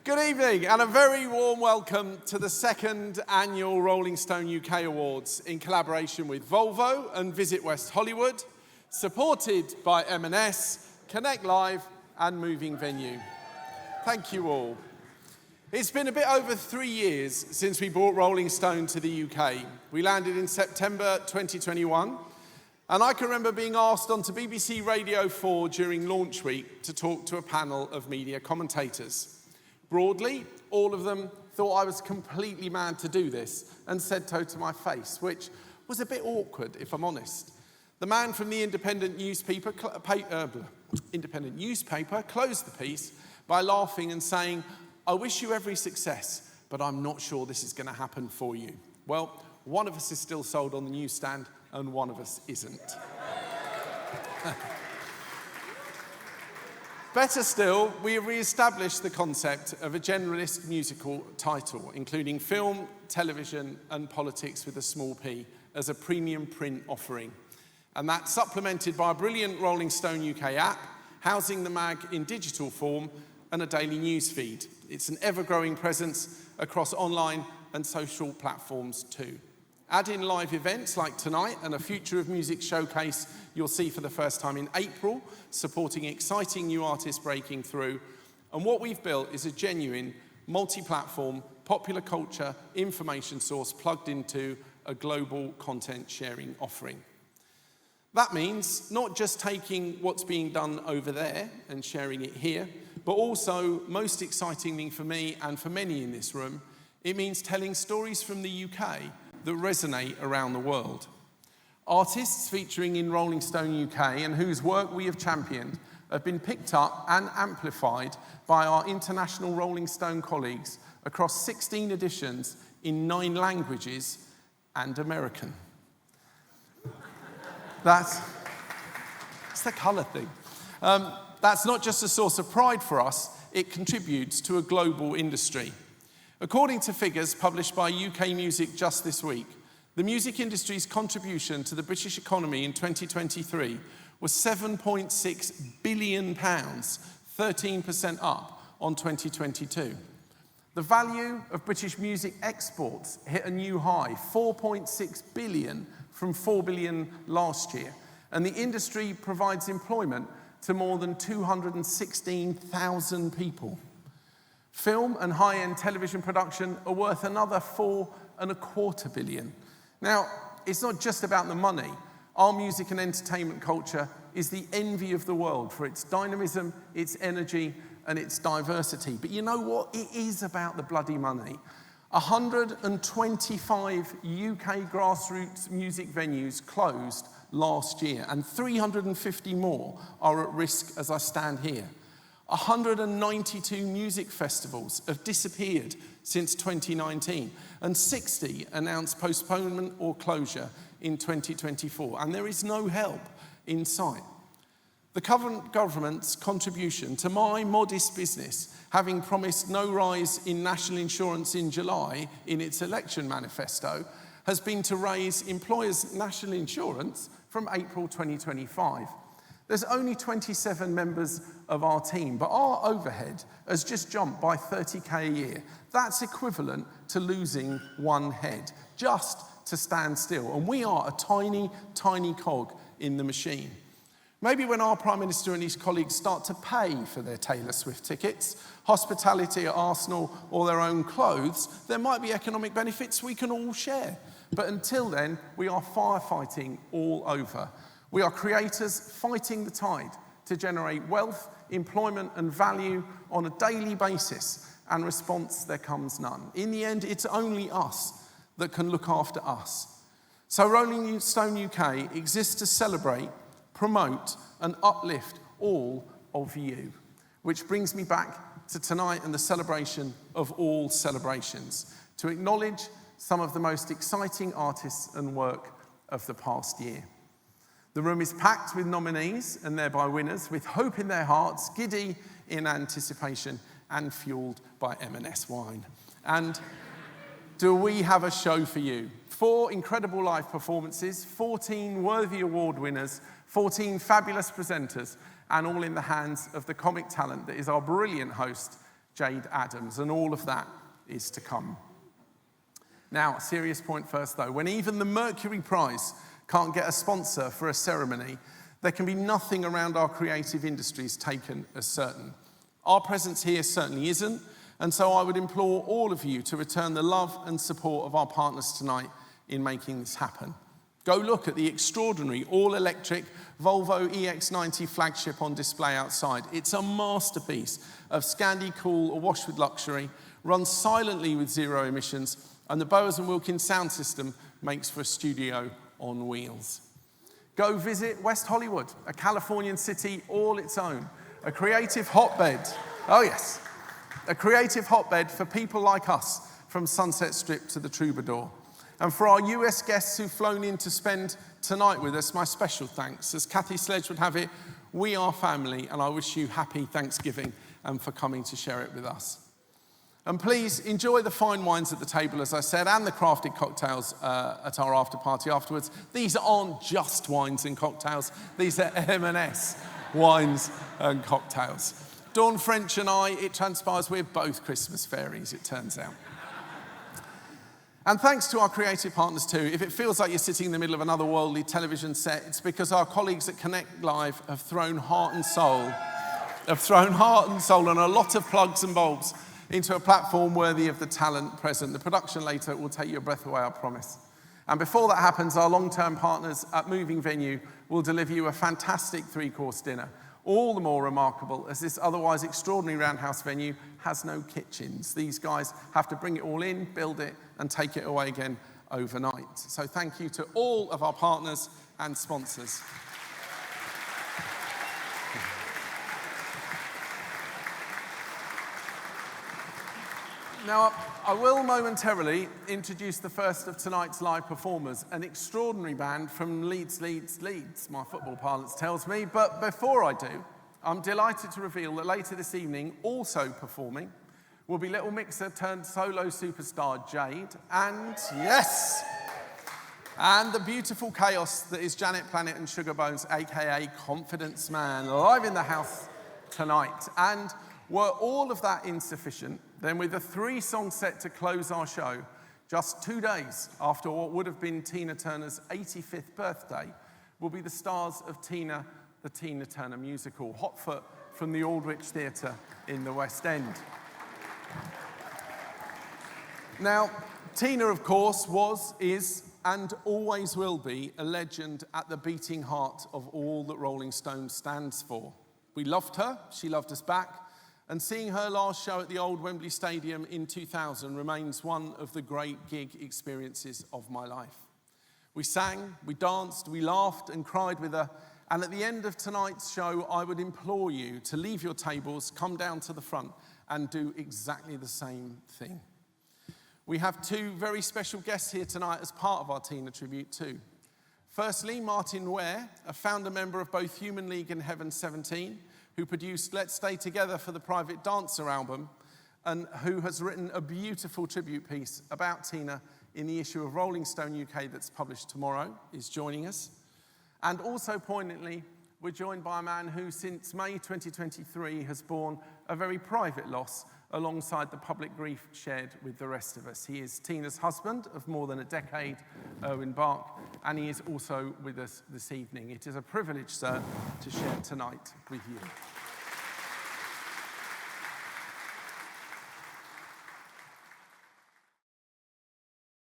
Good evening and a very warm welcome to the second annual Rolling Stone UK Awards in collaboration with Volvo and Visit West Hollywood, supported by M&S, Connect Live and Moving Venue. Thank you all. It's been a bit over 3 years since we brought Rolling Stone to the UK. We landed in September 2021, and I can remember being asked onto BBC Radio 4 during launch week to talk to a panel of media commentators. Broadly, all of them thought I was completely mad to do this and said so to my face, which was a bit awkward, if I'm honest. The man from the independent newspaper closed the piece by laughing and saying, "I wish you every success, but I'm not sure this is going to happen for you." Well, one of us is still sold on the newsstand and one of us isn't. Better still, we have re-established the concept of a generalist musical title, including film, television and politics with a small p, as a premium print offering. And that's supplemented by a brilliant Rolling Stone UK app, housing the mag in digital form and a daily news feed. It's an ever-growing presence across online and social platforms too. Add in live events like tonight and a Future of Music showcase you'll see for the first time in April, supporting exciting new artists breaking through. And what we've built is a genuine, multi-platform, popular culture information source plugged into a global content sharing offering. That means not just taking what's being done over there and sharing it here, but also, most excitingly for me and for many in this room, it means telling stories from the UK that resonate around the world. Artists featuring in Rolling Stone UK and whose work we have championed have been picked up and amplified by our international Rolling Stone colleagues across 16 editions in 9 languages and American. It's the colour thing. That's not just a source of pride for us, it contributes to a global industry. According to figures published by UK Music just this week, the music industry's contribution to the British economy in 2023 was £7.6 billion, 13% up on 2022. The value of British music exports hit a new high, 4.6 billion from 4 billion last year, and the industry provides employment to more than 216,000 people. Film and high-end television production are worth another £4.25 billion. Now, it's not just about the money. Our music and entertainment culture is the envy of the world for its dynamism, its energy, and its diversity. But you know what? It is about the bloody money. 125 UK grassroots music venues closed last year, and 350 more are at risk as I stand here. 192 music festivals have disappeared since 2019, and 60 announced postponement or closure in 2024, and there is no help in sight. The current government's contribution to my modest business, having promised no rise in national insurance in July in its election manifesto, has been to raise employers' national insurance from April 2025. There's only 27 members of our team, but our overhead has just jumped by 30k a year. That's equivalent to losing one head, just to stand still. And we are a tiny, tiny cog in the machine. Maybe when our Prime Minister and his colleagues start to pay for their Taylor Swift tickets, hospitality at Arsenal, or their own clothes, there might be economic benefits we can all share. But until then, we are firefighting all over. We are creators fighting the tide to generate wealth, employment and value on a daily basis, and response there comes none. In the end, it's only us that can look after us. So Rolling Stone UK exists to celebrate, promote and uplift all of you. Which brings me back to tonight and the celebration of all celebrations, to acknowledge some of the most exciting artists and work of the past year. The room is packed with nominees and thereby winners, with hope in their hearts, giddy in anticipation and fueled by M&S wine. And do we have a show for you? 4 incredible live performances, 14 worthy award winners, 14 fabulous presenters, and all in the hands of the comic talent that is our brilliant host, Jade Adams, and all of that is to come. Now, serious point first though. When even the Mercury Prize can't get a sponsor for a ceremony, there can be nothing around our creative industries taken as certain. Our presence here certainly isn't, and so I would implore all of you to return the love and support of our partners tonight in making this happen. Go look at the extraordinary all-electric Volvo EX90 flagship on display outside. It's a masterpiece of Scandi cool awash with luxury, runs silently with zero emissions, and the Bowers & Wilkins sound system makes for a studio on wheels. Go visit West Hollywood, a Californian city all its own, a creative hotbed. Oh yes, a creative hotbed for people like us from Sunset Strip to the Troubadour. And for our US guests who've flown in to spend tonight with us, my special thanks. As Kathy Sledge would have it, we are family, and I wish you happy Thanksgiving and for coming to share it with us. And please enjoy the fine wines at the table, as I said, and the crafted cocktails at our after party afterwards. These aren't just wines and cocktails, these are M&S wines and cocktails. Dawn French and I, it transpires we're both Christmas fairies, it turns out. And thanks to our creative partners too. If it feels like you're sitting in the middle of another worldly television set, it's because our colleagues at Connect Live have thrown heart and soul and a lot of plugs and bulbs into a platform worthy of the talent present. The production later will take your breath away, I promise. And before that happens, our long-term partners at Moving Venue will deliver you a fantastic three-course dinner. All the more remarkable as this otherwise extraordinary roundhouse venue has no kitchens. These guys have to bring it all in, build it, and take it away again overnight. So thank you to all of our partners and sponsors. Now, I will momentarily introduce the first of tonight's live performers, an extraordinary band from Leeds, my football parlance tells me. But before I do, I'm delighted to reveal that later this evening, also performing, will be Little Mixer turned solo superstar Jade, and yes, and the beautiful chaos that is Janet Planet and Sugar Bones, aka Confidence Man, live in the house tonight. And were all of that insufficient, then with a 3-song set to close our show, just 2 days after what would have been Tina Turner's 85th birthday, will be the stars of Tina, the Tina Turner musical, hot foot from the Aldwych Theatre in the West End. Now, Tina, of course, was, is, and always will be a legend at the beating heart of all that Rolling Stone stands for. We loved her, she loved us back, and seeing her last show at the old Wembley Stadium in 2000 remains one of the great gig experiences of my life. We sang, we danced, we laughed and cried with her, and at the end of tonight's show, I would implore you to leave your tables, come down to the front, and do exactly the same thing. We have 2 very special guests here tonight as part of our Tina tribute too. Firstly, Martin Ware, a founder member of both Human League and Heaven 17, who produced Let's Stay Together for the Private Dancer album, and who has written a beautiful tribute piece about Tina in the issue of Rolling Stone UK that's published tomorrow, is joining us. And also poignantly, we're joined by a man who since May 2023 has borne a very private loss alongside the public grief shared with the rest of us. He is Tina's husband of more than a decade, Erwin Bark, and he is also with us this evening. It is a privilege, sir, to share tonight with you.